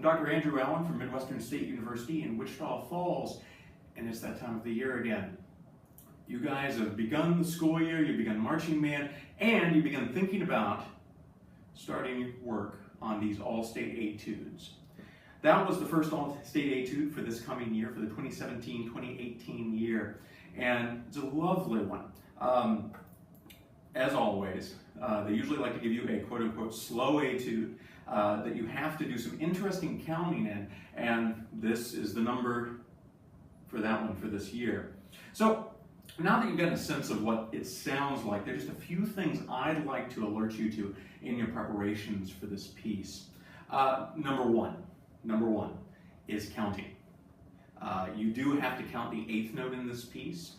Dr. Andrew Allen from Midwestern State University in Wichita Falls, and it's that time of the year again. You guys have begun the school year, you've begun marching band, and you've begun thinking about starting work on these all-state etudes. That was the first all-state etude for this coming year, for the 2017-2018 year, and it's a lovely one. As always, they usually like to give you a quote-unquote slow etude that you have to do some interesting counting in, and this is the number for that one for this year. So now that you've gotten a sense of what it sounds like, there's just a few things I'd like to alert you to in your preparations for this piece. Number one is counting. You do have to count the eighth note in this piece.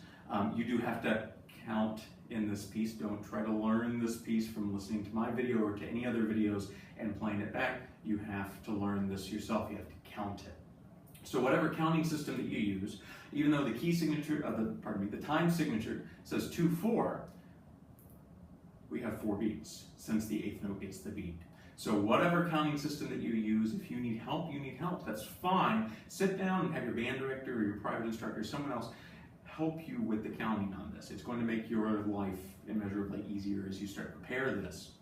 You do have to count in this piece. Don't try to learn this piece from listening to my video or to any other videos and playing it back. You have to learn this yourself. You have to count it. So whatever counting system that you use, even though the key signature, the time signature says 2/4, we have 4 beats since the eighth note gets the beat. So whatever counting system that you use, if you need help, that's fine. Sit down and have your band director or your private instructor or someone else help you with the counting on this. It's going to make your life immeasurably easier as you start to prepare this.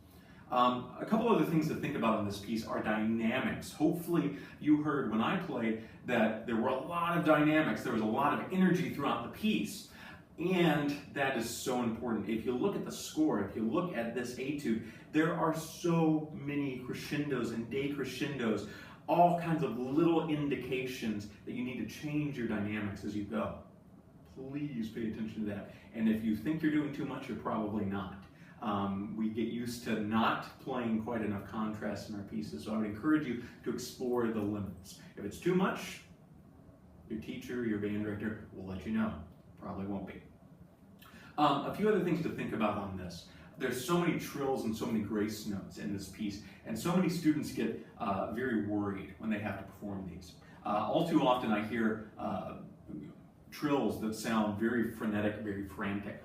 A couple other things to think about on this piece are dynamics. Hopefully you heard when I played that there were a lot of dynamics, there was a lot of energy throughout the piece, and that is so important. If you look at the score, if you look at this etude, there are so many crescendos and decrescendos, all kinds of little indications that you need to change your dynamics as you go. Please pay attention to that. And if you think you're doing too much, you're probably not. We get used to not playing quite enough contrast in our pieces, so I would encourage you to explore the limits. If it's too much, your teacher, your band director will let you know. Probably won't be. A few other things to think about on this. There's so many trills and so many grace notes in this piece, and so many students get very worried when they have to perform these. All too often I hear trills that sound very frenetic, very frantic.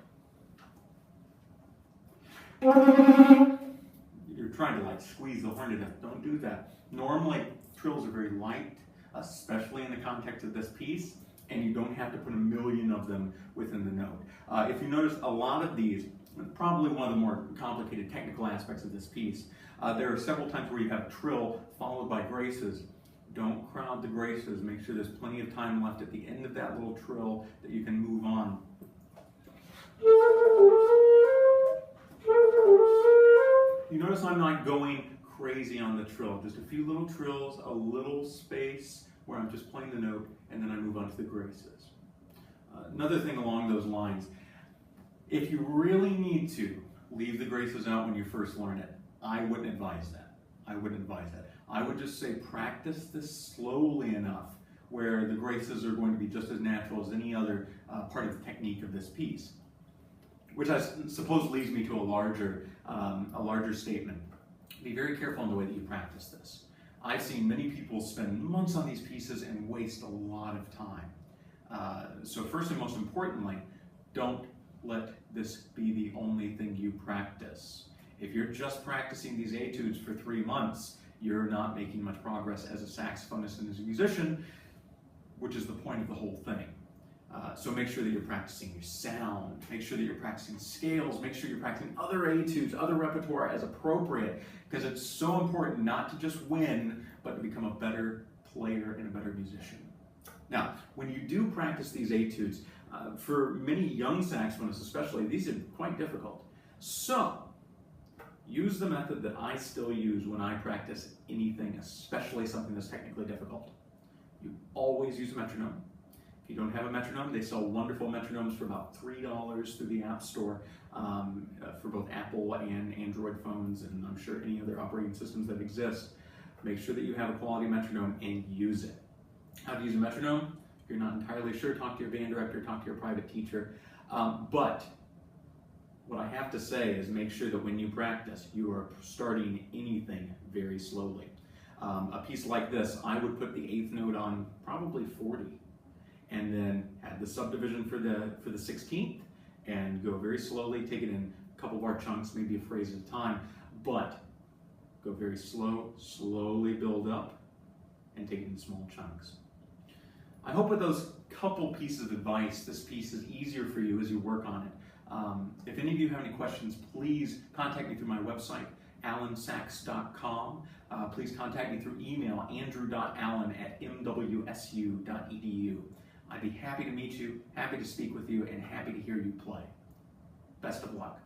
You're trying to like squeeze the horn to death. Don't do that. Normally, trills are very light, especially in the context of this piece, and you don't have to put a million of them within the note. If you notice, a lot of these, probably one of the more complicated technical aspects of this piece, there are several times where you have trill followed by graces. Don't crowd the graces. Make sure there's plenty of time left at the end of that little trill that you can move on. You notice I'm not going crazy on the trill. Just a few little trills, a little space where I'm just playing the note, and then I move on to the graces. Another thing along those lines, if you really need to leave the graces out when you first learn it, I wouldn't advise that. I would just say practice this slowly enough where the graces are going to be just as natural as any other part of the technique of this piece. Which I suppose leads me to a larger statement. Be very careful in the way that you practice this. I've seen many people spend months on these pieces and waste a lot of time. So first and most importantly, don't let this be the only thing you practice. If you're just practicing these etudes for 3 months, you're not making much progress as a saxophonist and as a musician, which is the point of the whole thing. So make sure that you're practicing your sound, make sure that you're practicing scales, make sure you're practicing other etudes, other repertoire as appropriate, because it's so important not to just win, but to become a better player and a better musician. Now, when you do practice these etudes, for many young saxophonists especially, these are quite difficult. So, use the method that I still use when I practice anything, especially something that's technically difficult. You always use a metronome. If you don't have a metronome, they sell wonderful metronomes for about $3 through the App Store for both Apple and Android phones, and I'm sure any other operating systems that exist. Make sure that you have a quality metronome and use it. How to use a metronome? If you're not entirely sure, talk to your band director, talk to your private teacher. But what I have to say is make sure that when you practice, you are starting anything very slowly. A piece like this, I would put the eighth note on probably 40, and then add the subdivision for the 16th, and go very slowly, take it in a couple bar chunks, maybe a phrase at a time, but go very slow, slowly build up, and take it in small chunks. I hope with those couple pieces of advice, this piece is easier for you as you work on it. If any of you have any questions, please contact me through my website, alansax.com. Please contact me through email, andrew.allen@mwsu.edu. I'd be happy to meet you, happy to speak with you, and happy to hear you play. Best of luck.